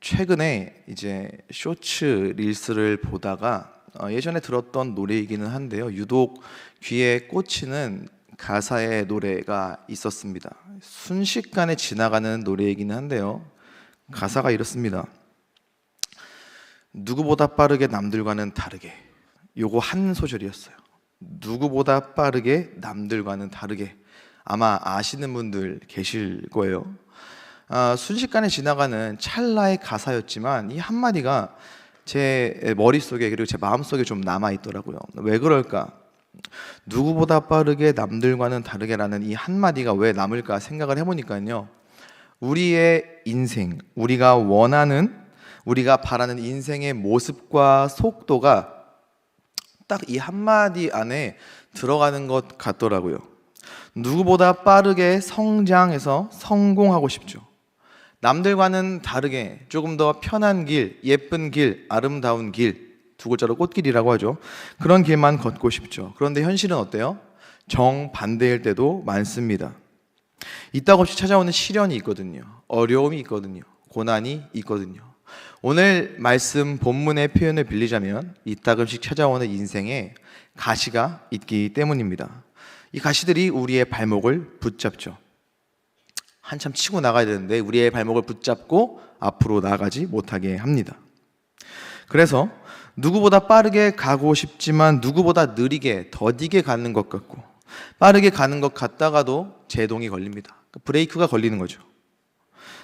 최근에 이제 쇼츠 릴스를 보다가 예전에 들었던 노래이기는 한데요, 유독 귀에 꽂히는 가사의 노래가 있었습니다. 순식간에 지나가는 노래이기는 한데요, 가사가 이렇습니다. 누구보다 빠르게 남들과는 다르게. 요거 한 소절이었어요. 누구보다 빠르게 남들과는 다르게. 아마 아시는 분들 계실 거예요. 순식간에 지나가는 찰나의 가사였지만 이 한마디가 제 머릿속에 그리고 제 마음속에 좀 남아있더라고요. 왜 그럴까? 누구보다 빠르게 남들과는 다르게라는 이 한마디가 왜 남을까 생각을 해보니까요, 우리의 인생, 우리가 원하는, 우리가 바라는 인생의 모습과 속도가 딱 이 한마디 안에 들어가는 것 같더라고요. 누구보다 빠르게 성장해서 성공하고 싶죠. 남들과는 다르게 조금 더 편한 길, 예쁜 길, 아름다운 길, 두 글자로 꽃길이라고 하죠. 그런 길만 걷고 싶죠. 그런데 현실은 어때요? 정반대일 때도 많습니다. 이따 없이 찾아오는 시련이 있거든요. 어려움이 있거든요. 고난이 있거든요. 오늘 말씀 본문의 표현을 빌리자면 이따금씩 찾아오는 인생에 가시가 있기 때문입니다. 이 가시들이 우리의 발목을 붙잡죠. 한참 치고 나가야 되는데 우리의 발목을 붙잡고 앞으로 나가지 못하게 합니다. 그래서 누구보다 빠르게 가고 싶지만 누구보다 느리게, 더디게 가는 것 같고, 빠르게 가는 것 같다가도 제동이 걸립니다. 브레이크가 걸리는 거죠.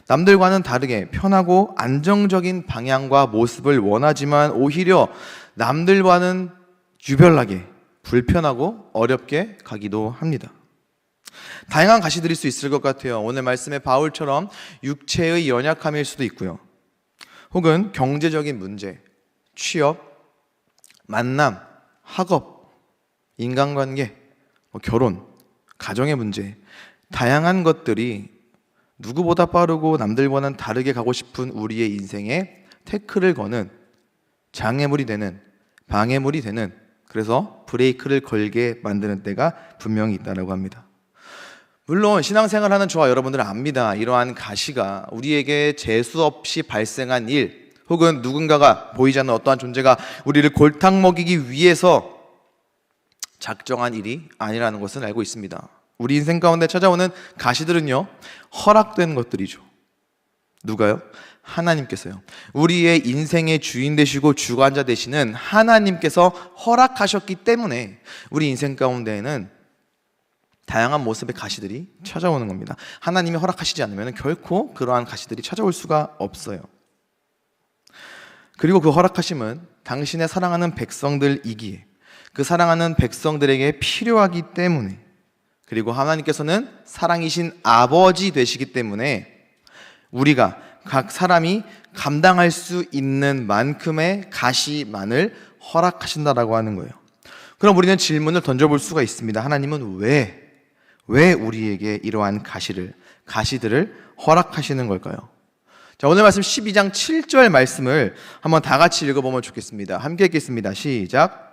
남들과는 다르게 편하고 안정적인 방향과 모습을 원하지만 오히려 남들과는 유별나게 불편하고 어렵게 가기도 합니다. 다양한 가시들일 수 있을 것 같아요. 오늘 말씀의 바울처럼 육체의 연약함일 수도 있고요. 혹은 경제적인 문제, 취업, 만남, 학업, 인간관계, 결혼, 가정의 문제, 다양한 것들이 누구보다 빠르고 남들과는 다르게 가고 싶은 우리의 인생에 태클을 거는, 장애물이 되는, 방해물이 되는, 그래서 브레이크를 걸게 만드는 때가 분명히 있다고 합니다. 물론 신앙생활하는 저와 여러분들은 압니다. 이러한 가시가 우리에게 재수 없이 발생한 일, 혹은 누군가가, 보이지 않는 어떠한 존재가 우리를 골탕 먹이기 위해서 작정한 일이 아니라는 것은 알고 있습니다. 우리 인생 가운데 찾아오는 가시들은요, 허락된 것들이죠. 누가요? 하나님께서요. 우리의 인생의 주인 되시고 주관자 되시는 하나님께서 허락하셨기 때문에 우리 인생 가운데에는 다양한 모습의 가시들이 찾아오는 겁니다. 하나님이 허락하시지 않으면 결코 그러한 가시들이 찾아올 수가 없어요. 그리고 그 허락하심은 당신의 사랑하는 백성들이기에, 그 사랑하는 백성들에게 필요하기 때문에, 그리고 하나님께서는 사랑이신 아버지 되시기 때문에 우리가 각 사람이 감당할 수 있는 만큼의 가시만을 허락하신다라고 하는 거예요. 그럼 우리는 질문을 던져볼 수가 있습니다. 하나님은 왜 우리에게 이러한 가시들을 허락하시는 걸까요? 자, 오늘 말씀 12장 7절 말씀을 한번 다 같이 읽어보면 좋겠습니다. 함께 읽겠습니다. 시작.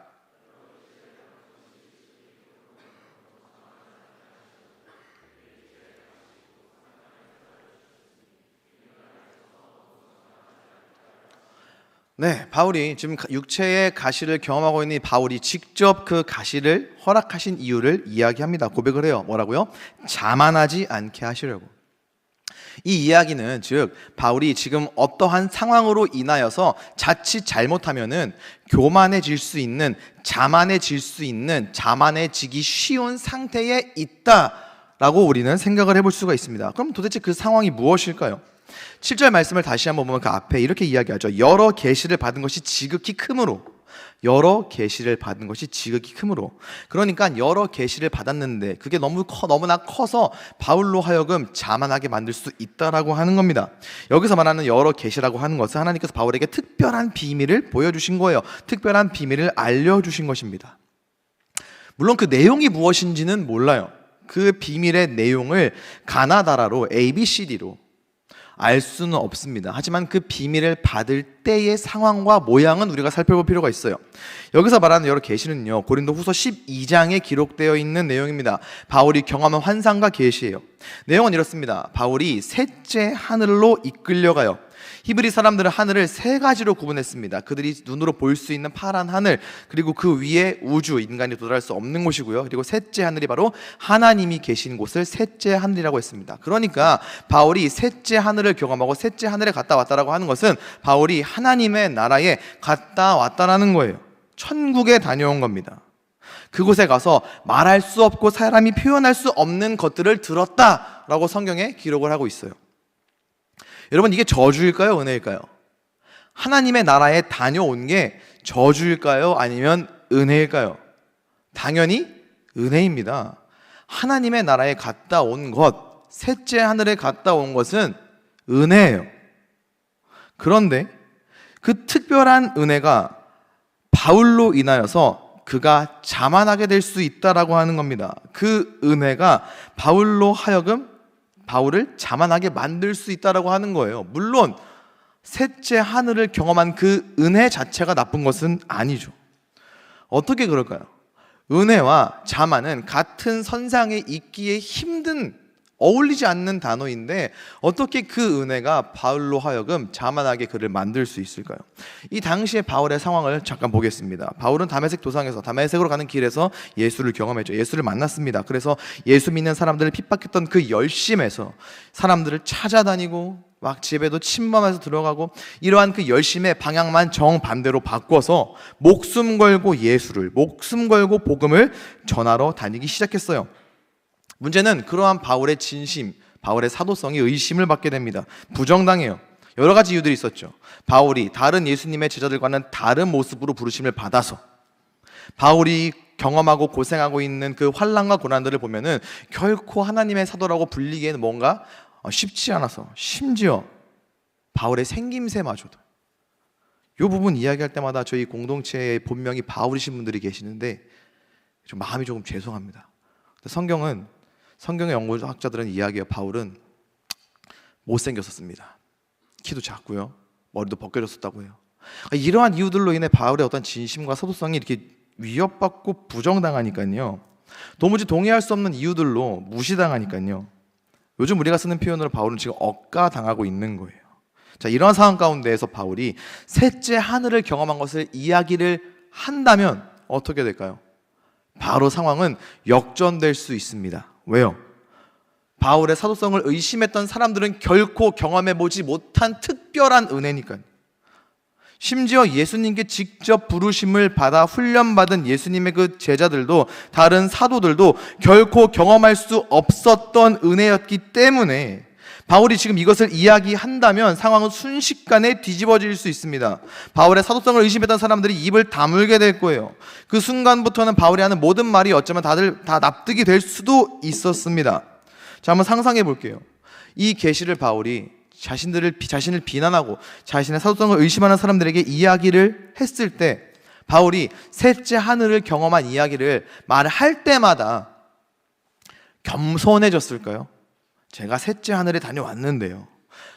네, 바울이 지금 육체의 가시를 경험하고 있는 바울이 직접 그 가시를 허락하신 이유를 이야기합니다. 고백을 해요. 뭐라고요? 자만하지 않게 하시려고. 이 이야기는 즉 바울이 지금 어떠한 상황으로 인하여서 자칫 잘못하면은 교만해질 수 있는, 자만해지기 쉬운 상태에 있다라고 우리는 생각을 해볼 수가 있습니다. 그럼 도대체 그 상황이 무엇일까요? 7절 말씀을 다시 한번 보면 그 앞에 이렇게 이야기하죠. 여러 계시를 받은 것이 지극히 크므로. 그러니까 여러 계시를 받았는데 그게 너무나 커서 바울로 하여금 자만하게 만들 수 있다라고 하는 겁니다. 여기서 말하는 여러 계시라고 하는 것은 하나님께서 바울에게 특별한 비밀을 보여주신 거예요. 특별한 비밀을 알려주신 것입니다. 물론 그 내용이 무엇인지는 몰라요. 그 비밀의 내용을 가나다라로 ABCD로 알 수는 없습니다. 하지만 그 비밀을 받을 때의 상황과 모양은 우리가 살펴볼 필요가 있어요. 여기서 말하는 여러 계시는요, 고린도후서 12장에 기록되어 있는 내용입니다. 바울이 경험한 환상과 계시예요. 내용은 이렇습니다. 바울이 셋째 하늘로 이끌려가요. 히브리 사람들은 하늘을 세 가지로 구분했습니다. 그들이 눈으로 볼 수 있는 파란 하늘, 그리고 그 위에 우주, 인간이 도달할 수 없는 곳이고요. 그리고 셋째 하늘이 바로 하나님이 계신 곳을 셋째 하늘이라고 했습니다. 그러니까 바울이 셋째 하늘을 경험하고 셋째 하늘에 갔다 왔다라고 하는 것은 바울이 하나님의 나라에 갔다 왔다라는 거예요. 천국에 다녀온 겁니다. 그곳에 가서 말할 수 없고 사람이 표현할 수 없는 것들을 들었다라고 성경에 기록을 하고 있어요. 여러분, 이게 저주일까요? 은혜일까요? 하나님의 나라에 다녀온 게 저주일까요? 아니면 은혜일까요? 당연히 은혜입니다. 하나님의 나라에 갔다 온 것, 셋째 하늘에 갔다 온 것은 은혜예요. 그런데 그 특별한 은혜가 바울로 인하여서 그가 자만하게 될 수 있다라고 하는 겁니다. 그 은혜가 바울로 하여금 바울을 자만하게 만들 수 있다라고 하는 거예요. 물론 셋째 하늘을 경험한 그 은혜 자체가 나쁜 것은 아니죠. 어떻게 그럴까요? 은혜와 자만은 같은 선상에 있기에 힘든, 어울리지 않는 단어인데 어떻게 그 은혜가 바울로 하여금 자만하게 그를 만들 수 있을까요? 이 당시의 바울의 상황을 잠깐 보겠습니다. 바울은 다메섹 도상에서, 다메섹으로 가는 길에서 예수를 경험했죠. 예수를 만났습니다. 그래서 예수 믿는 사람들을 핍박했던 그 열심에서 사람들을 찾아다니고 막 집에도 침범해서 들어가고, 이러한 그 열심의 방향만 정반대로 바꿔서 목숨 걸고 예수를, 목숨 걸고 복음을 전하러 다니기 시작했어요. 문제는 그러한 바울의 진심, 바울의 사도성이 의심을 받게 됩니다. 부정당해요. 여러 가지 이유들이 있었죠. 바울이 다른 예수님의 제자들과는 다른 모습으로 부르심을 받아서, 바울이 경험하고 고생하고 있는 그 환난과 고난들을 보면은 결코 하나님의 사도라고 불리기에는 뭔가 쉽지 않아서, 심지어 바울의 생김새마저도, 이 부분 이야기할 때마다 저희 공동체의 본명이 바울이신 분들이 계시는데 좀 마음이 조금 죄송합니다. 성경의 연구학자들은 이야기해요. 바울은 못생겼었습니다. 키도 작고요, 머리도 벗겨졌었다고 해요. 이러한 이유들로 인해 바울의 어떤 진심과 사도성이 이렇게 위협받고 부정당하니까요, 도무지 동의할 수 없는 이유들로 무시당하니까요, 요즘 우리가 쓰는 표현으로 바울은 지금 억가당하고 있는 거예요. 자, 이런 상황 가운데에서 바울이 셋째 하늘을 경험한 것을 이야기를 한다면 어떻게 될까요? 바로 상황은 역전될 수 있습니다. 왜요? 바울의 사도성을 의심했던 사람들은 결코 경험해보지 못한 특별한 은혜니까요. 심지어 예수님께 직접 부르심을 받아 훈련받은 예수님의 그 제자들도, 다른 사도들도 결코 경험할 수 없었던 은혜였기 때문에 바울이 지금 이것을 이야기한다면 상황은 순식간에 뒤집어질 수 있습니다. 바울의 사도성을 의심했던 사람들이 입을 다물게 될 거예요. 그 순간부터는 바울이 하는 모든 말이 어쩌면 다들 다 납득이 될 수도 있었습니다. 자, 한번 상상해 볼게요. 이 계시를 바울이 자신을 비난하고 자신의 사도성을 의심하는 사람들에게 이야기를 했을 때, 바울이 셋째 하늘을 경험한 이야기를 말할 때마다 겸손해졌을까요? 제가 셋째 하늘에 다녀왔는데요,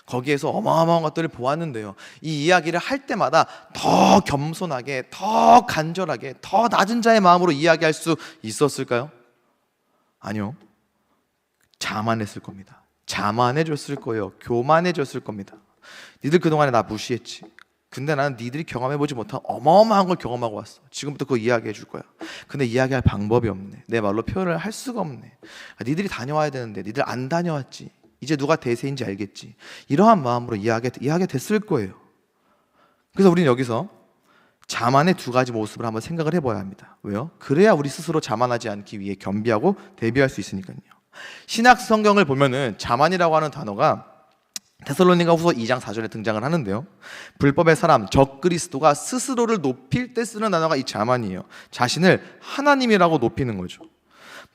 거기에서 어마어마한 것들을 보았는데요, 이 이야기를 할 때마다 더 겸손하게, 더 간절하게, 더 낮은 자의 마음으로 이야기할 수 있었을까요? 아니요. 자만했을 겁니다. 자만해졌을 거예요. 교만해졌을 겁니다. 니들 그동안에 나 무시했지. 근데 나는 니들이 경험해보지 못한 어마어마한 걸 경험하고 왔어. 지금부터 그거 이야기해 줄 거야. 근데 이야기할 방법이 없네. 내 말로 표현을 할 수가 없네. 니들이 다녀와야 되는데 니들 안 다녀왔지. 이제 누가 대세인지 알겠지. 이러한 마음으로 이야기가 됐을 거예요. 그래서 우리는 여기서 자만의 두 가지 모습을 한번 생각을 해봐야 합니다. 왜요? 그래야 우리 스스로 자만하지 않기 위해 겸비하고 대비할 수 있으니까요. 신약 성경을 보면은 자만이라고 하는 단어가 데살로니가 후서 2장 4절에 등장을 하는데요, 불법의 사람, 적그리스도가 스스로를 높일 때 쓰는 단어가 이 자만이에요. 자신을 하나님이라고 높이는 거죠.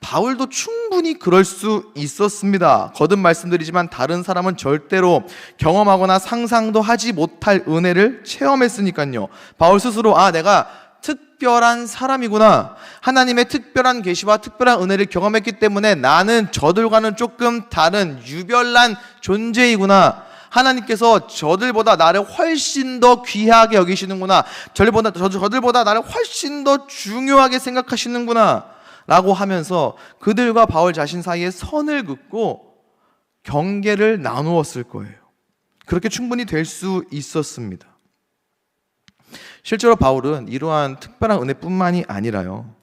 바울도 충분히 그럴 수 있었습니다. 거듭 말씀드리지만 다른 사람은 절대로 경험하거나 상상도 하지 못할 은혜를 체험했으니까요. 바울 스스로 내가 특별한 사람이구나, 하나님의 특별한 계시와 특별한 은혜를 경험했기 때문에 나는 저들과는 조금 다른 유별난 존재이구나, 하나님께서 저들보다 나를 훨씬 더 귀하게 여기시는구나, 저들보다 나를 훨씬 더 중요하게 생각하시는구나 라고 하면서 그들과 바울 자신 사이에 선을 긋고 경계를 나누었을 거예요. 그렇게 충분히 될 수 있었습니다. 실제로 바울은 이러한 특별한 은혜뿐만이 아니라요,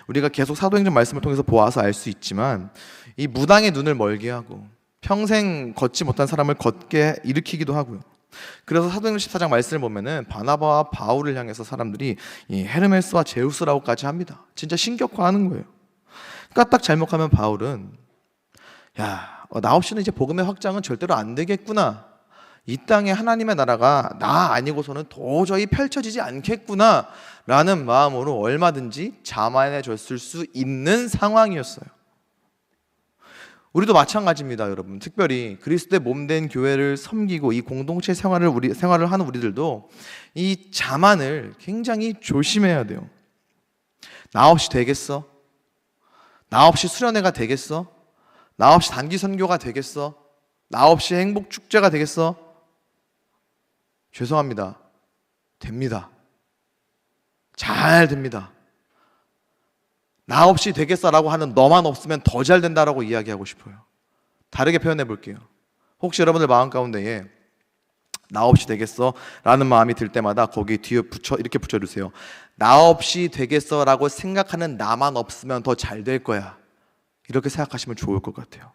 우리가 계속 사도행전 말씀을 통해서 보아서 알 수 있지만 이 무당의 눈을 멀게 하고 평생 걷지 못한 사람을 걷게 일으키기도 하고요. 그래서 사도행전 14장 말씀을 보면은 바나바와 바울을 향해서 사람들이 이 헤르메스와 제우스라고까지 합니다. 진짜 신격화하는 거예요. 까딱 잘못하면 바울은 나 없이는 이제 복음의 확장은 절대로 안 되겠구나, 이 땅에 하나님의 나라가 나 아니고서는 도저히 펼쳐지지 않겠구나 라는 마음으로 얼마든지 자만해졌을 수 있는 상황이었어요. 우리도 마찬가지입니다, 여러분. 특별히 그리스도의 몸된 교회를 섬기고 이 공동체 생활을 하는 우리들도 이 자만을 굉장히 조심해야 돼요. 나 없이 되겠어? 나 없이 수련회가 되겠어? 나 없이 단기 선교가 되겠어? 나 없이 행복 축제가 되겠어? 죄송합니다. 됩니다. 잘 됩니다. 나 없이 되겠어라고 하는 너만 없으면 더 잘 된다라고 이야기하고 싶어요. 다르게 표현해 볼게요. 혹시 여러분들 마음 가운데에 나 없이 되겠어 라는 마음이 들 때마다 거기 뒤에 이렇게 붙여주세요. 나 없이 되겠어 라고 생각하는 나만 없으면 더 잘 될 거야, 이렇게 생각하시면 좋을 것 같아요.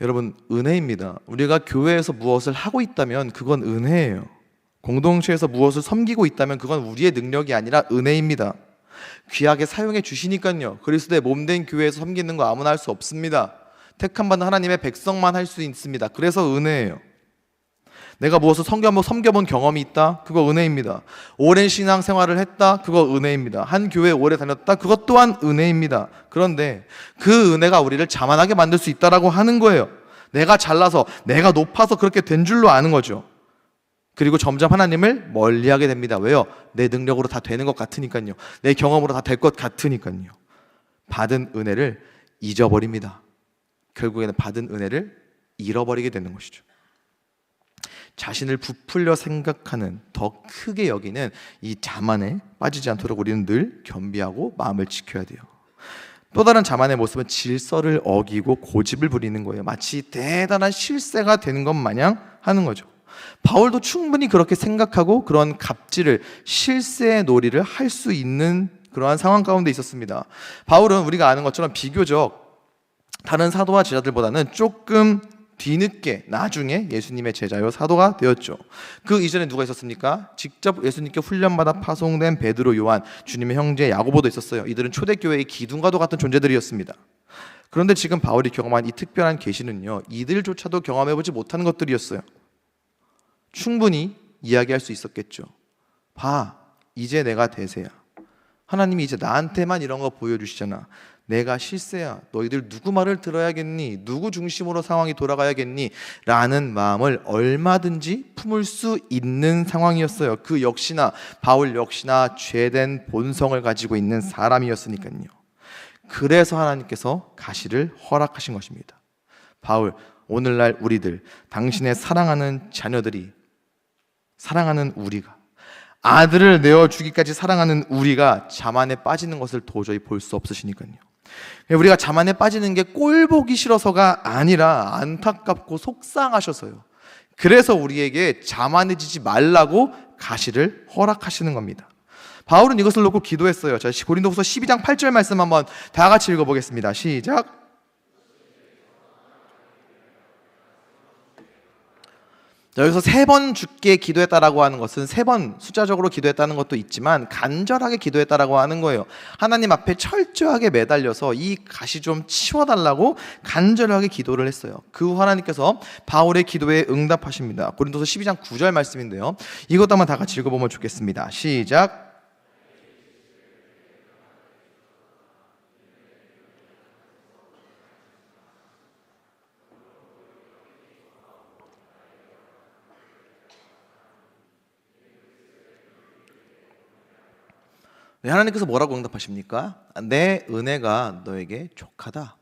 여러분, 은혜입니다. 우리가 교회에서 무엇을 하고 있다면 그건 은혜예요. 공동체에서 무엇을 섬기고 있다면 그건 우리의 능력이 아니라 은혜입니다. 귀하게 사용해 주시니까요. 그리스도의 몸된 교회에서 섬기는 거 아무나 할 수 없습니다. 택함받은 하나님의 백성만 할 수 있습니다. 그래서 은혜예요. 내가 무엇을 섬겨본 경험이 있다? 그거 은혜입니다. 오랜 신앙생활을 했다? 그거 은혜입니다. 한 교회에 오래 다녔다? 그것 또한 은혜입니다. 그런데 그 은혜가 우리를 자만하게 만들 수 있다라고 하는 거예요. 내가 잘나서, 내가 높아서 그렇게 된 줄로 아는 거죠. 그리고 점점 하나님을 멀리하게 됩니다. 왜요? 내 능력으로 다 되는 것 같으니까요. 내 경험으로 다 될 것 같으니까요. 받은 은혜를 잊어버립니다. 결국에는 받은 은혜를 잃어버리게 되는 것이죠. 자신을 부풀려 생각하는, 더 크게 여기는 이 자만에 빠지지 않도록 우리는 늘 겸비하고 마음을 지켜야 돼요. 또 다른 자만의 모습은 질서를 어기고 고집을 부리는 거예요. 마치 대단한 실세가 되는 것 마냥 하는 거죠. 바울도 충분히 그렇게 생각하고 그런 갑질을, 실세의 놀이를 할 수 있는 그러한 상황 가운데 있었습니다. 바울은 우리가 아는 것처럼 비교적 다른 사도와 제자들보다는 조금 뒤늦게, 나중에 예수님의 제자요 사도가 되었죠. 그 이전에 누가 있었습니까? 직접 예수님께 훈련받아 파송된 베드로, 요한, 주님의 형제 야고보도 있었어요. 이들은 초대교회의 기둥과도 같은 존재들이었습니다. 그런데 지금 바울이 경험한 이 특별한 계시는요, 이들조차도 경험해보지 못하는 것들이었어요. 충분히 이야기할 수 있었겠죠. 봐, 이제 내가 대세야. 하나님이 이제 나한테만 이런 거 보여주시잖아. 내가 실세야. 너희들 누구 말을 들어야겠니? 누구 중심으로 상황이 돌아가야겠니? 라는 마음을 얼마든지 품을 수 있는 상황이었어요. 그 역시나, 바울 역시나 죄된 본성을 가지고 있는 사람이었으니까요. 그래서 하나님께서 가시를 허락하신 것입니다. 바울, 오늘날 우리들, 당신의 사랑하는 자녀들이, 사랑하는 우리가, 아들을 내어주기까지 사랑하는 우리가 자만에 빠지는 것을 도저히 볼 수 없으시니까요. 우리가 자만에 빠지는 게 꼴 보기 싫어서가 아니라 안타깝고 속상하셔서요. 그래서 우리에게 자만해지지 말라고 가시를 허락하시는 겁니다. 바울은 이것을 놓고 기도했어요. 자, 고린도후서 12장 8절 말씀 한번 다 같이 읽어보겠습니다. 시작. 여기서 3번 죽게 기도했다라고 하는 것은 3번 숫자적으로 기도했다는 것도 있지만 간절하게 기도했다라고 하는 거예요. 하나님 앞에 철저하게 매달려서 이 가시 좀 치워달라고 간절하게 기도를 했어요. 그 후 하나님께서 바울의 기도에 응답하십니다. 고린도서 12장 9절 말씀인데요, 이것도 한번 다 같이 읽어보면 좋겠습니다. 시작. 네, 하나님께서 뭐라고 응답하십니까? 내 은혜가 너에게 족하다.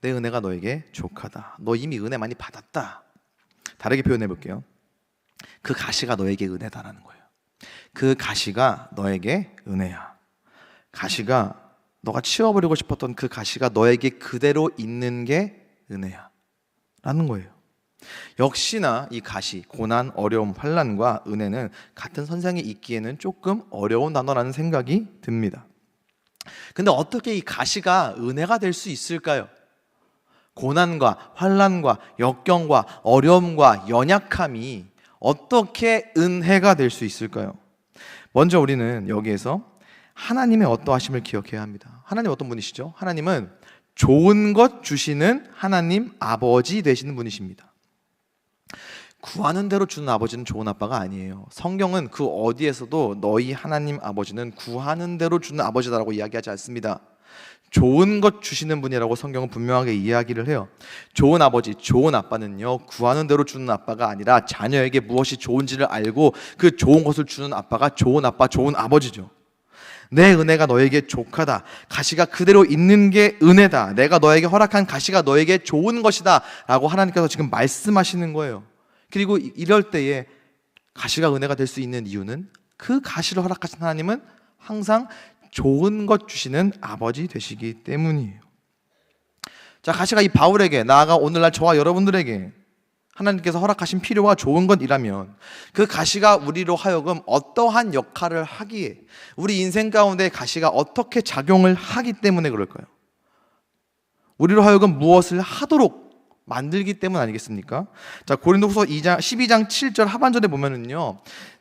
내 은혜가 너에게 족하다. 너 이미 은혜 많이 받았다. 다르게 표현해 볼게요. 그 가시가 너에게 은혜다라는 거예요. 그 가시가 너에게 은혜야. 가시가, 너가 치워버리고 싶었던 그 가시가 너에게 그대로 있는 게 은혜야 라는 거예요. 역시나 이 가시, 고난, 어려움, 환난과 은혜는 같은 선상에 있기에는 조금 어려운 단어라는 생각이 듭니다. 근데 어떻게 이 가시가 은혜가 될 수 있을까요? 고난과 환난과 역경과 어려움과 연약함이 어떻게 은혜가 될 수 있을까요? 먼저 우리는 여기에서 하나님의 어떠하심을 기억해야 합니다. 하나님 어떤 분이시죠? 하나님은 좋은 것 주시는 하나님 아버지 되시는 분이십니다. 구하는 대로 주는 아버지는 좋은 아빠가 아니에요. 성경은 그 어디에서도 너희 하나님 아버지는 구하는 대로 주는 아버지다라고 이야기하지 않습니다. 좋은 것 주시는 분이라고 성경은 분명하게 이야기를 해요. 좋은 아버지, 좋은 아빠는요, 구하는 대로 주는 아빠가 아니라 자녀에게 무엇이 좋은지를 알고 그 좋은 것을 주는 아빠가 좋은 아빠, 좋은 아버지죠. 내 은혜가 너에게 족하다. 가시가 그대로 있는 게 은혜다. 내가 너에게 허락한 가시가 너에게 좋은 것이다 라고 하나님께서 지금 말씀하시는 거예요. 그리고 이럴 때에 가시가 은혜가 될 수 있는 이유는 그 가시를 허락하신 하나님은 항상 좋은 것 주시는 아버지 되시기 때문이에요. 자, 가시가 이 바울에게, 나아가 오늘날 저와 여러분들에게 하나님께서 허락하신 필요가 좋은 것이라면 그 가시가 우리로 하여금 어떠한 역할을 하기에, 우리 인생 가운데 가시가 어떻게 작용을 하기 때문에 그럴까요? 우리로 하여금 무엇을 하도록 만들기 때문 아니겠습니까? 자, 고린도후서 12장 7절 하반절에 보면은요,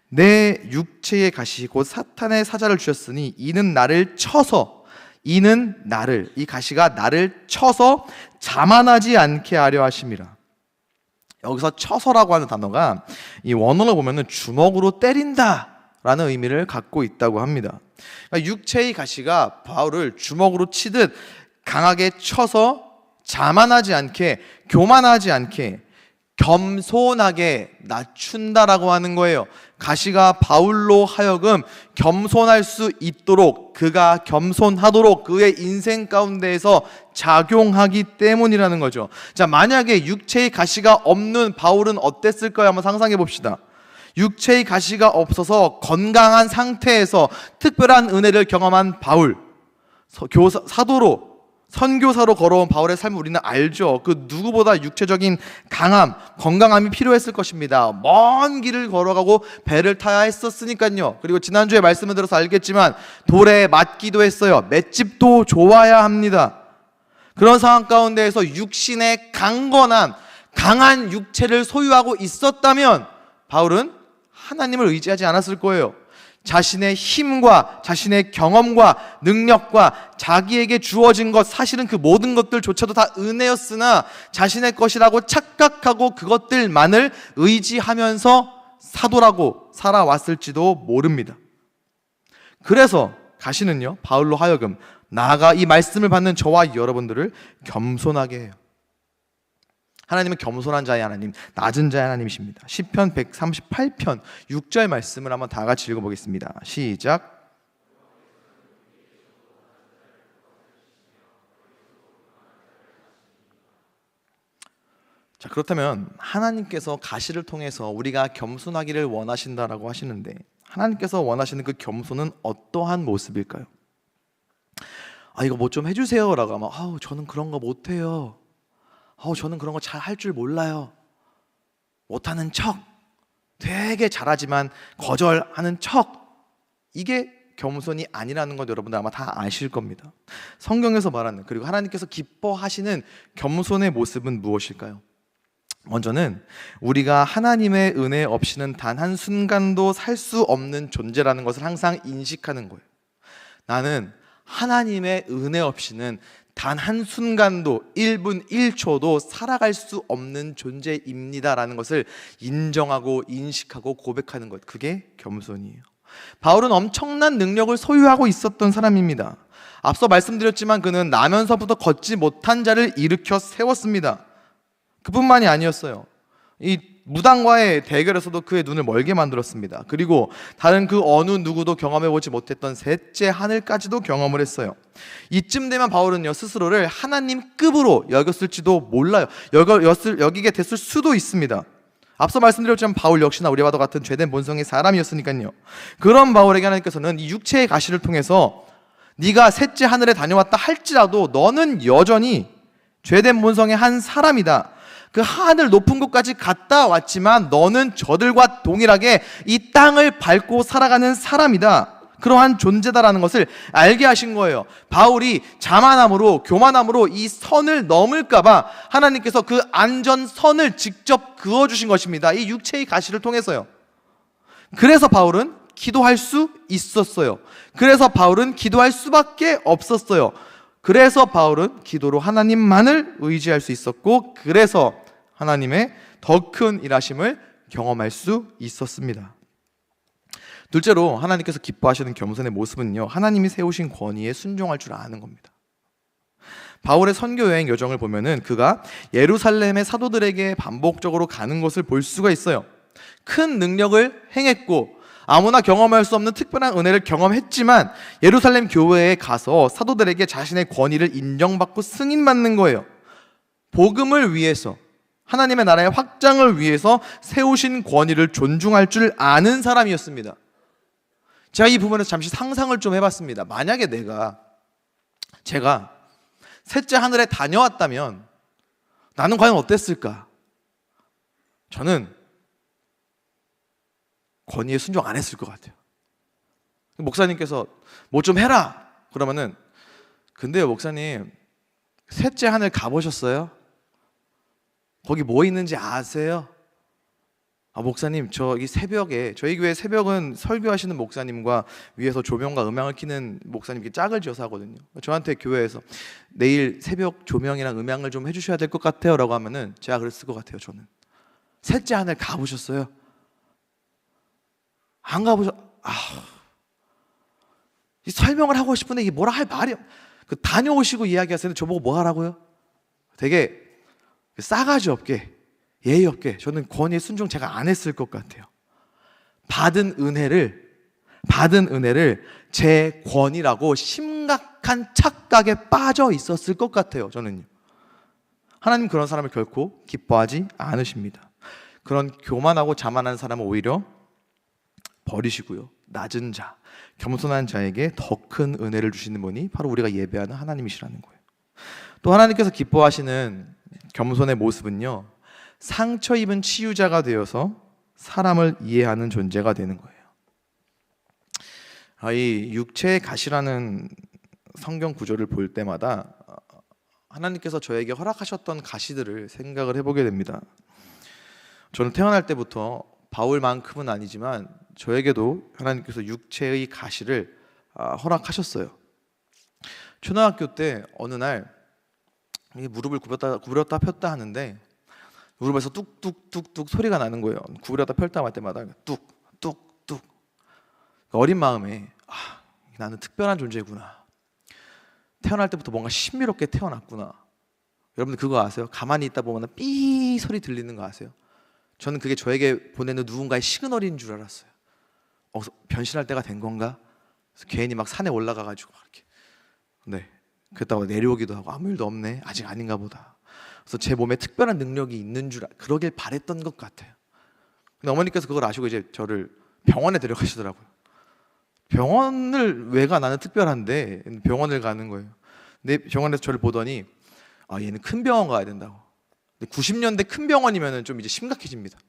내 육체의 가시 곧 사탄의 사자를 주셨으니 이는 나를 쳐서, 이는 나를, 이 가시가 나를 쳐서 자만하지 않게 하려 하심이라. 여기서 쳐서라고 하는 단어가 이 원어로 보면은 주먹으로 때린다 라는 의미를 갖고 있다고 합니다. 그러니까 육체의 가시가 바울을 주먹으로 치듯 강하게 쳐서 자만하지 않게, 교만하지 않게, 겸손하게 낮춘다라고 하는 거예요. 가시가 바울로 하여금 겸손할 수 있도록, 그가 겸손하도록 그의 인생 가운데에서 작용하기 때문이라는 거죠. 자, 만약에 육체의 가시가 없는 바울은 어땠을까요? 한번 상상해 봅시다. 육체의 가시가 없어서 건강한 상태에서 특별한 은혜를 경험한 바울, 사도로, 선교사로 걸어온 바울의 삶을 우리는 알죠. 그 누구보다 육체적인 강함, 건강함이 필요했을 것입니다. 먼 길을 걸어가고 배를 타야 했었으니까요. 그리고 지난주에 말씀을 들어서 알겠지만 돌에 맞기도 했어요. 맷집도 좋아야 합니다. 그런 상황 가운데에서 육신의 강건한, 강한 육체를 소유하고 있었다면 바울은 하나님을 의지하지 않았을 거예요. 자신의 힘과 자신의 경험과 능력과 자기에게 주어진 것, 사실은 그 모든 것들조차도 다 은혜였으나 자신의 것이라고 착각하고 그것들만을 의지하면서 사도라고 살아왔을지도 모릅니다. 그래서 가시는요, 바울로 하여금 나아가 이 말씀을 받는 저와 여러분들을 겸손하게 해요. 하나님은 겸손한 자의 하나님, 낮은 자의 하나님이십니다. 시편 138편 6절 말씀을 한번 다 같이 읽어보겠습니다. 시작. 자, 그렇다면 하나님께서 가시를 통해서 우리가 겸손하기를 원하신다라고 하시는데, 하나님께서 원하시는 그 겸손은 어떠한 모습일까요? 이거 뭐 좀 해주세요 라고 하면 저는 그런 거 못해요. 저는 그런 거 잘 할 줄 몰라요. 못하는 척, 되게 잘하지만 거절하는 척. 이게 겸손이 아니라는 건 여러분들 아마 다 아실 겁니다. 성경에서 말하는, 그리고 하나님께서 기뻐하시는 겸손의 모습은 무엇일까요? 먼저는 우리가 하나님의 은혜 없이는 단 한순간도 살 수 없는 존재라는 것을 항상 인식하는 거예요. 나는 하나님의 은혜 없이는 단 한순간도, 1분 1초도 살아갈 수 없는 존재입니다라는 것을 인정하고 인식하고 고백하는 것, 그게 겸손이에요. 바울은 엄청난 능력을 소유하고 있었던 사람입니다. 앞서 말씀드렸지만 그는 나면서부터 걷지 못한 자를 일으켜 세웠습니다. 그뿐만이 아니었어요. 이 무당과의 대결에서도 그의 눈을 멀게 만들었습니다. 그리고 다른 그 어느 누구도 경험해보지 못했던 셋째 하늘까지도 경험을 했어요. 이쯤 되면 바울은요, 스스로를 하나님급으로 여겼을지도 몰라요. 여기게 됐을 수도 있습니다. 앞서 말씀드렸지만 바울 역시나 우리와 같은 죄된 본성의 사람이었으니까요. 그런 바울에게 하나님께서는 이 육체의 가시를 통해서 네가 셋째 하늘에 다녀왔다 할지라도 너는 여전히 죄된 본성의 한 사람이다. 그 하늘 높은 곳까지 갔다 왔지만 너는 저들과 동일하게 이 땅을 밟고 살아가는 사람이다. 그러한 존재다라는 것을 알게 하신 거예요. 바울이 자만함으로, 교만함으로 이 선을 넘을까봐 하나님께서 그 안전선을 직접 그어주신 것입니다. 이 육체의 가시를 통해서요. 그래서 바울은 기도할 수 있었어요. 그래서 바울은 기도할 수밖에 없었어요. 그래서 바울은 기도로 하나님만을 의지할 수 있었고, 그래서 하나님의 더 큰 일하심을 경험할 수 있었습니다. 둘째로 하나님께서 기뻐하시는 겸손의 모습은요, 하나님이 세우신 권위에 순종할 줄 아는 겁니다. 바울의 선교 여행 여정을 보면은 그가 예루살렘의 사도들에게 반복적으로 가는 것을 볼 수가 있어요. 큰 능력을 행했고 아무나 경험할 수 없는 특별한 은혜를 경험했지만 예루살렘 교회에 가서 사도들에게 자신의 권위를 인정받고 승인받는 거예요. 복음을 위해서, 하나님의 나라의 확장을 위해서 세우신 권위를 존중할 줄 아는 사람이었습니다. 제가 이 부분에서 잠시 상상을 좀 해봤습니다. 만약에 제가 셋째 하늘에 다녀왔다면 나는 과연 어땠을까? 저는 권위에 순종 안 했을 것 같아요. 목사님께서 뭐 좀 해라 그러면은, 근데요 목사님, 셋째 하늘 가보셨어요? 거기 뭐 있는지 아세요? 목사님, 저기 새벽에, 저희 교회 새벽은 설교하시는 목사님과 위에서 조명과 음향을 켜는 목사님께 짝을 지어서 하거든요. 저한테 교회에서 내일 새벽 조명이랑 음향을 좀 해주셔야 될 것 같아요 라고 하면은 제가 그랬을 것 같아요. 저는 셋째 하늘 가보셨어요? 안 이 설명을 하고 싶은데 이게 뭐라 할 말이, 다녀오시고 이야기하세요. 저보고 뭐 하라고요? 되게 싸가지 없게, 예의 없게, 저는 권위에 순종 제가 안 했을 것 같아요. 받은 은혜를 제 권위라고 심각한 착각에 빠져 있었을 것 같아요. 저는요. 하나님 그런 사람을 결코 기뻐하지 않으십니다. 그런 교만하고 자만한 사람은 오히려 버리시고요, 낮은 자, 겸손한 자에게 더 큰 은혜를 주시는 분이 바로 우리가 예배하는 하나님이시라는 거예요. 또 하나님께서 기뻐하시는 겸손의 모습은요, 상처 입은 치유자가 되어서 사람을 이해하는 존재가 되는 거예요. 이 육체의 가시라는 성경 구절을 볼 때마다 하나님께서 저에게 허락하셨던 가시들을 생각을 해보게 됩니다. 저는 태어날 때부터 바울만큼은 아니지만 저에게도 하나님께서 육체의 가시를 허락하셨어요. 초등학교 때 어느 날 무릎을 구부렸다 폈다 하는데 무릎에서 뚝뚝뚝뚝 소리가 나는 거예요. 구부렸다 펼다 할 때마다 뚝뚝뚝. 어린 마음에 나는 특별한 존재구나. 태어날 때부터 뭔가 신비롭게 태어났구나. 여러분들 그거 아세요? 가만히 있다 보면 삐 소리 들리는 거 아세요? 저는 그게 저에게 보내는 누군가의 시그널인 줄 알았어요. 변신할 때가 된 건가? 그래서 괜히 막 산에 올라가가지고 이렇게, 그랬다가 내려오기도 하고 아무 일도 없네, 아직 아닌가 보다. 그래서 제 몸에 특별한 능력이 있는 그러길 바랬던 것 같아요. 근데 어머니께서 그걸 아시고 이제 저를 병원에 데려가시더라고요. 병원을 왜 가? 나는 특별한데. 병원을 가는 거예요. 근데 병원에서 저를 보더니 얘는 큰 병원 가야 된다고. 90년대 큰 병원이면 좀 이제 심각해집니다.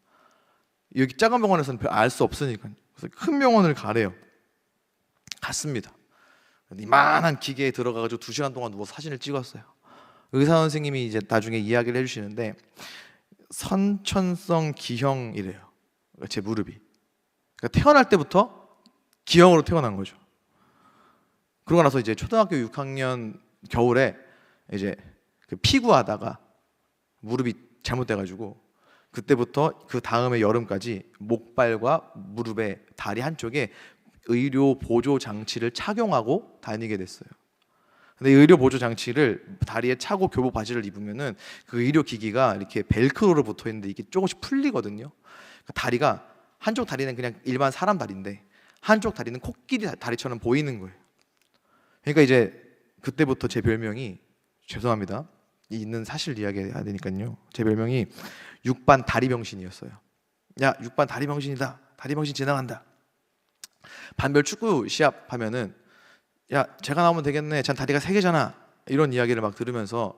여기 작은 병원에서는 알 수 없으니까요. 그래서 큰 병원을 가래요. 갔습니다. 이만한 기계에 들어가가지고 2시간 동안 누워서 사진을 찍었어요. 의사 선생님이 이제 나중에 이야기를 해주시는데 선천성 기형이래요. 제 무릎이. 그러니까 태어날 때부터 기형으로 태어난 거죠. 그러고 나서 이제 초등학교 6학년 겨울에 이제 피구하다가 무릎이 잘못돼가지고 그때부터 그 다음에 여름까지 목발과 무릎의 다리 한쪽에 의료 보조 장치를 착용하고 다니게 됐어요. 근데 의료 보조 장치를 다리에 차고 교복 바지를 입으면은 그 의료 기기가 이렇게 벨크로로 붙어 있는데 이게 조금씩 풀리거든요. 다리가 한쪽 다리는 그냥 일반 사람 다리인데 한쪽 다리는 코끼리 다리처럼 보이는 거예요. 그러니까 이제 그때부터 제 별명이, 죄송합니다, 있는 사실 이야기해야 되니까요, 제 별명이 육반 다리병신이었어요. 야, 육반 다리병신이다, 다리병신 지나간다. 반별 축구 시합 하면은 야, 제가 나오면 되겠네, 전 다리가 3개잖아, 이런 이야기를 막 들으면서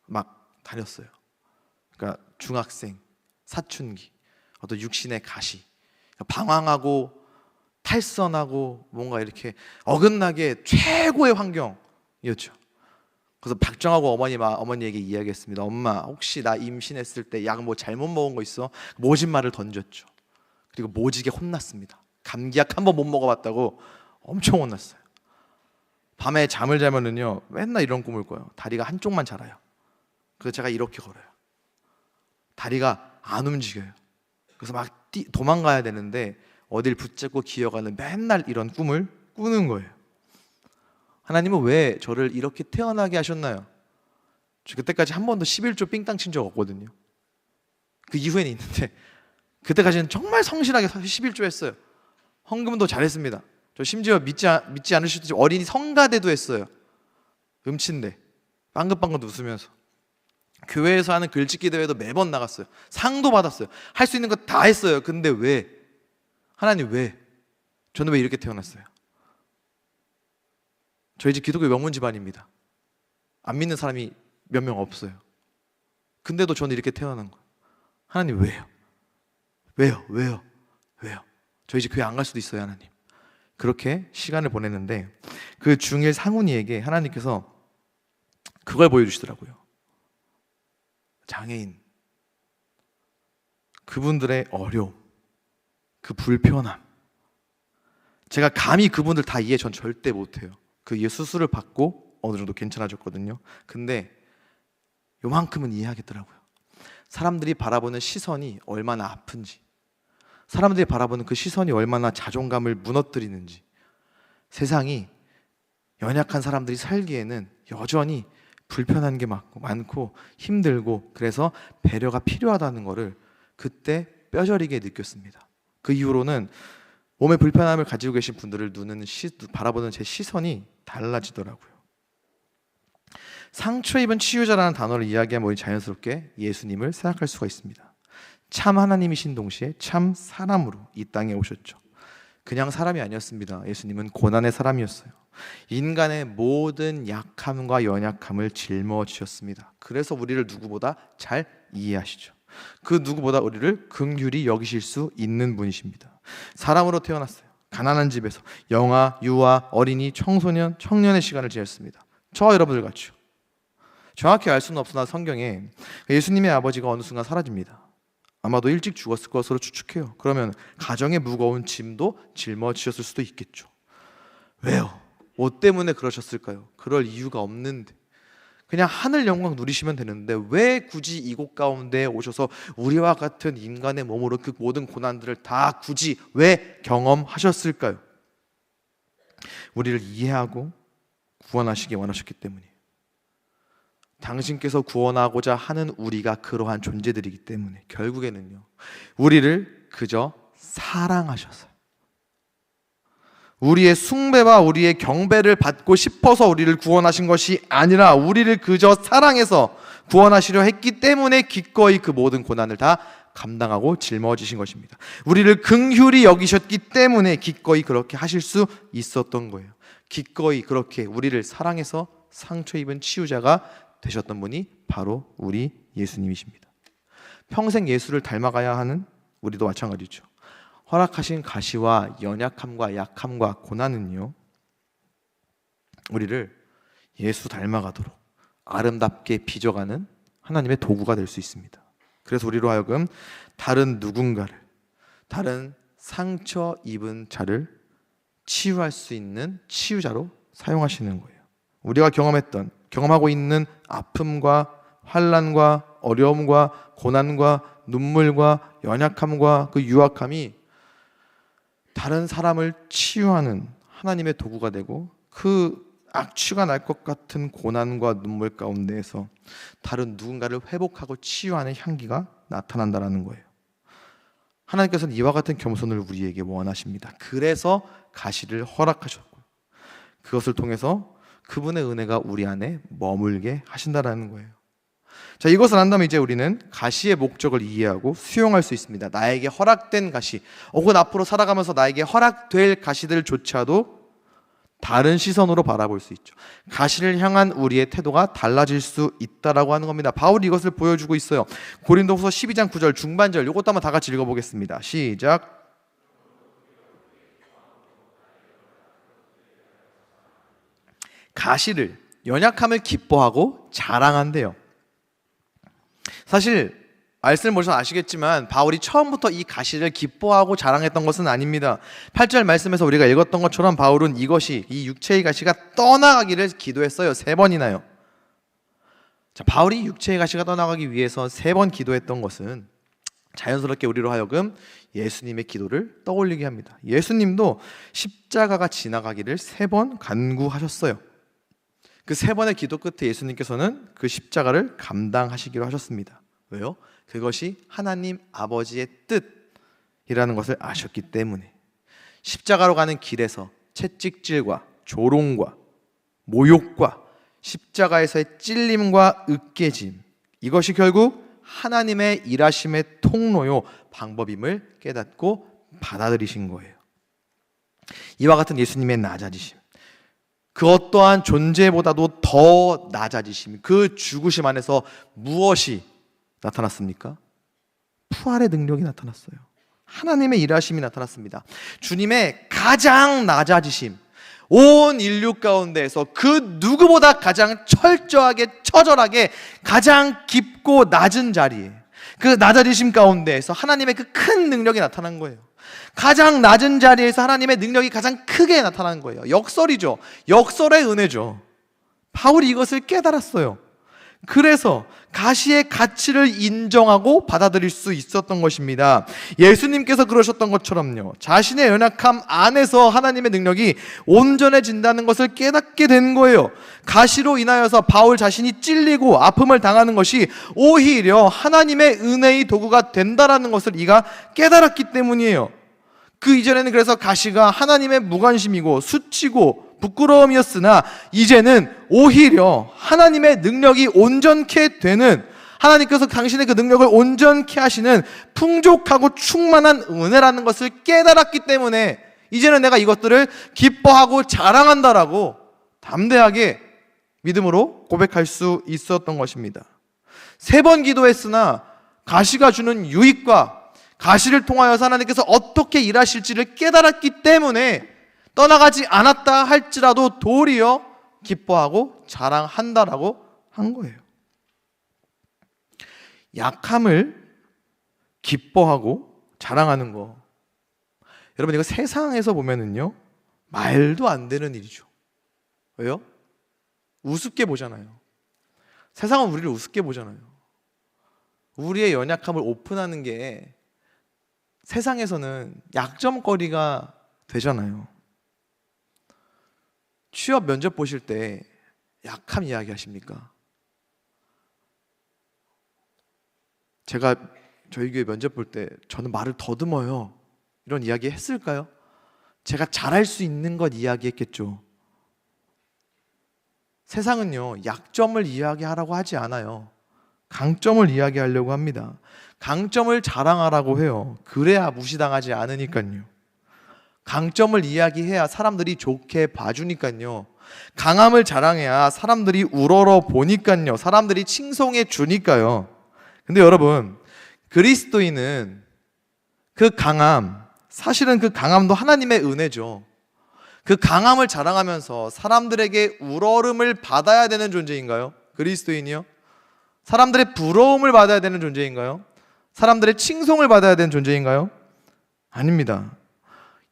막 다녔어요. 그러니까 중학생, 사춘기, 어떤 육신의 가시, 방황하고 탈선하고 뭔가 이렇게 어긋나게 최고의 환경이었죠. 그래서 박정하고 어머니에게 이야기했습니다. 엄마, 혹시 나 임신했을 때 약 뭐 잘못 먹은 거 있어? 모진말을 던졌죠. 그리고 모지게 혼났습니다. 감기약 한 번 못 먹어봤다고 엄청 혼났어요. 밤에 잠을 자면은요 맨날 이런 꿈을 꿔요. 다리가 한쪽만 자라요. 그래서 제가 이렇게 걸어요. 다리가 안 움직여요. 그래서 막 도망가야 되는데 어딜 붙잡고 기어가는 맨날 이런 꿈을 꾸는 거예요. 하나님은 왜 저를 이렇게 태어나게 하셨나요? 저 그때까지 한 번도 11조 삥땅 친 적 없거든요. 그 이후에는 있는데 그때까지는 정말 성실하게 11조 했어요. 헌금도 잘했습니다. 저 심지어 믿지 않으실 수 어린이 성가대도 했어요. 음치인데 빵긋빵긋 웃으면서 교회에서 하는 글짓기 대회도 매번 나갔어요. 상도 받았어요. 할 수 있는 거 다 했어요. 근데 왜? 하나님 왜? 저는 왜 이렇게 태어났어요? 저희 집 기독교 명문 집안입니다. 안 믿는 사람이 몇 명 없어요. 근데도 저는 이렇게 태어난 거예요. 하나님 왜요? 왜요? 왜요? 왜요? 저희 집 교회 안 갈 수도 있어요, 하나님. 그렇게 시간을 보냈는데 그 중1 상훈이에게 하나님께서 그걸 보여주시더라고요. 장애인, 그분들의 어려움, 그 불편함. 제가 감히 그분들 다 이해 전 절대 못해요. 그 이해 수술을 받고 어느 정도 괜찮아졌거든요. 근데 요만큼은 이해하겠더라고요. 사람들이 바라보는 시선이 얼마나 아픈지, 사람들이 바라보는 그 시선이 얼마나 자존감을 무너뜨리는지, 세상이 연약한 사람들이 살기에는 여전히 불편한 게 많고 힘들고 그래서 배려가 필요하다는 것을 그때 뼈저리게 느꼈습니다. 그 이후로는 몸에 불편함을 가지고 계신 분들을 바라보는 제 시선이 달라지더라고요. 상처 입은 치유자라는 단어를 이야기하면 우리 자연스럽게 예수님을 생각할 수가 있습니다. 참 하나님이신 동시에 참 사람으로 이 땅에 오셨죠. 그냥 사람이 아니었습니다. 예수님은 고난의 사람이었어요. 인간의 모든 약함과 연약함을 짊어지셨습니다. 그래서 우리를 누구보다 잘 이해하시죠. 그 누구보다 우리를 긍휼히 여기실 수 있는 분이십니다. 사람으로 태어났어요. 가난한 집에서 영아, 유아, 어린이, 청소년, 청년의 시간을 지냈습니다. 저와 여러분들 같죠. 정확히 알 수는 없으나 성경에 예수님의 아버지가 어느 순간 사라집니다. 아마도 일찍 죽었을 것으로 추측해요. 그러면 가정의 무거운 짐도 짊어지셨을 수도 있겠죠. 왜요? 뭐 때문에 그러셨을까요? 그럴 이유가 없는데 그냥 하늘 영광 누리시면 되는데 왜 굳이 이곳 가운데 오셔서 우리와 같은 인간의 몸으로 그 모든 고난들을 다 굳이 왜 경험하셨을까요? 우리를 이해하고 구원하시기 원하셨기 때문이에요. 당신께서 구원하고자 하는 우리가 그러한 존재들이기 때문에 결국에는요, 우리를 그저 사랑하셔서요. 우리의 숭배와 우리의 경배를 받고 싶어서 우리를 구원하신 것이 아니라 우리를 그저 사랑해서 구원하시려 했기 때문에 기꺼이 그 모든 고난을 다 감당하고 짊어지신 것입니다. 우리를 긍휼히 여기셨기 때문에 기꺼이 그렇게 하실 수 있었던 거예요. 기꺼이 그렇게 우리를 사랑해서 상처 입은 치유자가 되셨던 분이 바로 우리 예수님이십니다. 평생 예수를 닮아가야 하는 우리도 마찬가지죠. 허락하신 가시와 연약함과 약함과 고난은요, 우리를 예수 닮아가도록 아름답게 빚어가는 하나님의 도구가 될 수 있습니다. 그래서 우리로 하여금 다른 누군가를, 다른 상처 입은 자를 치유할 수 있는 치유자로 사용하시는 거예요. 우리가 경험하고 있는 아픔과 환난과 어려움과 고난과 눈물과 연약함과 그 유약함이 다른 사람을 치유하는 하나님의 도구가 되고 그 악취가 날 것 같은 고난과 눈물 가운데에서 다른 누군가를 회복하고 치유하는 향기가 나타난다는 거예요. 하나님께서는 이와 같은 겸손을 우리에게 원하십니다. 그래서 가시를 허락하셨고 그것을 통해서 그분의 은혜가 우리 안에 머물게 하신다는 거예요. 자, 이것을 안다면 이제 우리는 가시의 목적을 이해하고 수용할 수 있습니다. 나에게 허락된 가시, 혹은 앞으로 살아가면서 나에게 허락될 가시들조차도 다른 시선으로 바라볼 수 있죠. 가시를 향한 우리의 태도가 달라질 수 있다라고 하는 겁니다. 바울이 이것을 보여주고 있어요. 고린도후서 12장 9절 중반절, 이것도 한번 다 같이 읽어보겠습니다. 시작. 가시를, 연약함을 기뻐하고 자랑한대요. 사실 말씀을 보셔서 아시겠지만 바울이 처음부터 이 가시를 기뻐하고 자랑했던 것은 아닙니다. 8절 말씀에서 우리가 읽었던 것처럼 바울은 이것이, 이 육체의 가시가 떠나가기를 기도했어요. 3번이나요. 자, 바울이 육체의 가시가 떠나가기 위해서 3번 기도했던 것은 자연스럽게 우리로 하여금 예수님의 기도를 떠올리게 합니다. 예수님도 십자가가 지나가기를 3번 간구하셨어요. 그 3번의 기도 끝에 예수님께서는 그 십자가를 감당하시기로 하셨습니다. 왜요? 그것이 하나님 아버지의 뜻이라는 것을 아셨기 때문에. 십자가로 가는 길에서 채찍질과 조롱과 모욕과 십자가에서의 찔림과 으깨짐, 이것이 결국 하나님의 일하심의 통로요, 방법임을 깨닫고 받아들이신 거예요. 이와 같은 예수님의 낮아지심, 그 어떠한 존재보다도 더 낮아지심, 그 죽으심 안에서 무엇이 나타났습니까? 부활의 능력이 나타났어요. 하나님의 일하심이 나타났습니다. 주님의 가장 낮아지심, 온 인류 가운데에서 그 누구보다 가장 철저하게, 처절하게, 가장 깊고 낮은 자리에, 그 낮아지심 가운데에서 하나님의 그 큰 능력이 나타난 거예요. 가장 낮은 자리에서 하나님의 능력이 가장 크게 나타난 거예요. 역설이죠. 역설의 은혜죠. 바울이 이것을 깨달았어요. 그래서 가시의 가치를 인정하고 받아들일 수 있었던 것입니다. 예수님께서 그러셨던 것처럼요, 자신의 연약함 안에서 하나님의 능력이 온전해진다는 것을 깨닫게 된 거예요. 가시로 인하여서 바울 자신이 찔리고 아픔을 당하는 것이 오히려 하나님의 은혜의 도구가 된다라는 것을 이가 깨달았기 때문이에요. 그 이전에는 그래서 가시가 하나님의 무관심이고 수치고 부끄러움이었으나 이제는 오히려 하나님의 능력이 온전케 되는, 하나님께서 당신의 그 능력을 온전케 하시는 풍족하고 충만한 은혜라는 것을 깨달았기 때문에 이제는 내가 이것들을 기뻐하고 자랑한다라고 담대하게 믿음으로 고백할 수 있었던 것입니다. 3번 기도했으나 가시가 주는 유익과 가시를 통하여서 하나님께서 어떻게 일하실지를 깨달았기 때문에 떠나가지 않았다 할지라도 도리어 기뻐하고 자랑한다라고 한 거예요. 약함을 기뻐하고 자랑하는 거, 여러분 이거 세상에서 보면은요 말도 안 되는 일이죠. 왜요? 우습게 보잖아요. 세상은 우리를 우습게 보잖아요. 우리의 연약함을 오픈하는 게 세상에서는 약점거리가 되잖아요. 취업 면접 보실 때 약함 이야기 하십니까? 제가 저희 교회 면접 볼 때 저는 말을 더듬어요, 이런 이야기 했을까요? 제가 잘할 수 있는 것 이야기했겠죠. 세상은요 약점을 이야기하라고 하지 않아요. 강점을 이야기하려고 합니다. 강점을 자랑하라고 해요. 그래야 무시당하지 않으니까요. 강점을 이야기해야 사람들이 좋게 봐주니까요. 강함을 자랑해야 사람들이 우러러 보니까요. 사람들이 칭송해 주니까요. 근데 여러분, 그리스도인은 그 강함, 사실은 그 강함도 하나님의 은혜죠. 그 강함을 자랑하면서 사람들에게 우러름을 받아야 되는 존재인가요? 그리스도인이요? 사람들의 부러움을 받아야 되는 존재인가요? 사람들의 칭송을 받아야 되는 존재인가요? 아닙니다.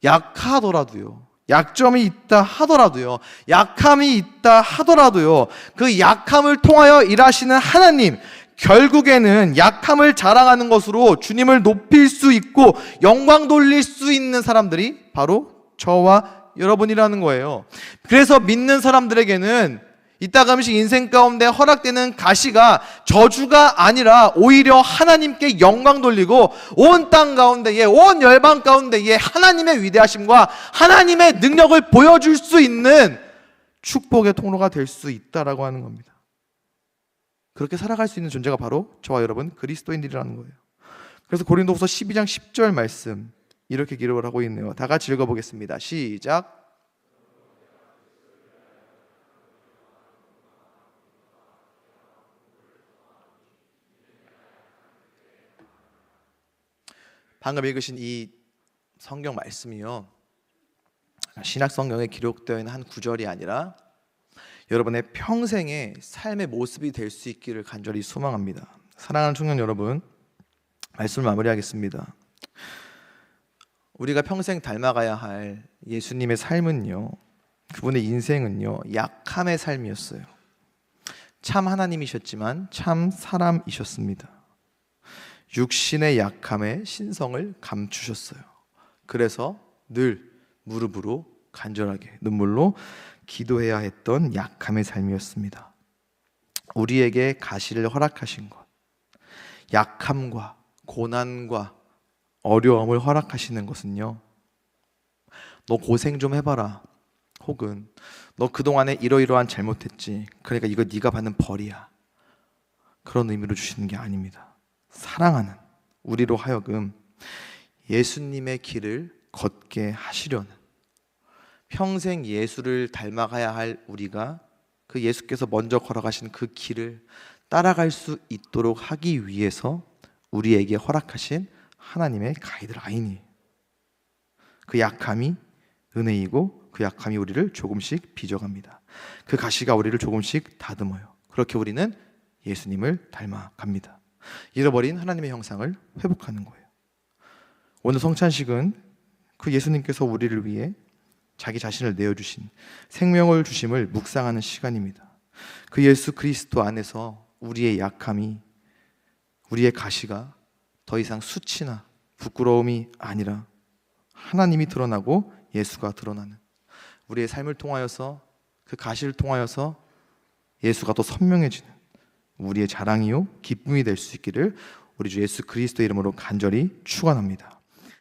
약하더라도요, 약점이 있다 하더라도요, 약함이 있다 하더라도요, 그 약함을 통하여 일하시는 하나님, 결국에는 약함을 자랑하는 것으로 주님을 높일 수 있고 영광 돌릴 수 있는 사람들이 바로 저와 여러분이라는 거예요. 그래서 믿는 사람들에게는 이따금씩 인생 가운데 허락되는 가시가 저주가 아니라 오히려 하나님께 영광 돌리고 온 땅 가운데에, 온 열방 가운데에 하나님의 위대하심과 하나님의 능력을 보여줄 수 있는 축복의 통로가 될 수 있다라고 하는 겁니다. 그렇게 살아갈 수 있는 존재가 바로 저와 여러분 그리스도인들이라는 거예요. 그래서 고린도후서 12장 10절 말씀 이렇게 기록을 하고 있네요. 다 같이 읽어보겠습니다. 시작. 방금 읽으신 이 성경 말씀이요, 신약 성경에 기록되어 있는 한 구절이 아니라 여러분의 평생의 삶의 모습이 될 수 있기를 간절히 소망합니다. 사랑하는 청년 여러분, 말씀을 마무리하겠습니다. 우리가 평생 닮아가야 할 예수님의 삶은요, 그분의 인생은요, 약함의 삶이었어요. 참 하나님이셨지만 참 사람이셨습니다. 육신의 약함에 신성을 감추셨어요. 그래서 늘 무릎으로 간절하게 눈물로 기도해야 했던 약함의 삶이었습니다. 우리에게 가시를 허락하신 것, 약함과 고난과 어려움을 허락하시는 것은요, 너 고생 좀 해봐라, 혹은 너 그동안에 이러이러한 잘못했지, 그러니까 이거 네가 받는 벌이야, 그런 의미로 주시는 게 아닙니다. 사랑하는 우리로 하여금 예수님의 길을 걷게 하시려는, 평생 예수를 닮아가야 할 우리가 그 예수께서 먼저 걸어가신 그 길을 따라갈 수 있도록 하기 위해서 우리에게 허락하신 하나님의 가이드라인이, 그 약함이 은혜이고 그 약함이 우리를 조금씩 빚어갑니다. 그 가시가 우리를 조금씩 다듬어요. 그렇게 우리는 예수님을 닮아갑니다. 잃어버린 하나님의 형상을 회복하는 거예요. 오늘 성찬식은 그 예수님께서 우리를 위해 자기 자신을 내어주신, 생명을 주심을 묵상하는 시간입니다. 그 예수 그리스도 안에서 우리의 약함이, 우리의 가시가 더 이상 수치나 부끄러움이 아니라 하나님이 드러나고 예수가 드러나는, 우리의 삶을 통하여서, 그 가시를 통하여서 예수가 더 선명해지는 우리의 자랑이요 기쁨이 될 수 있기를 우리 주 예수 그리스도의 이름으로 간절히 축원합니다.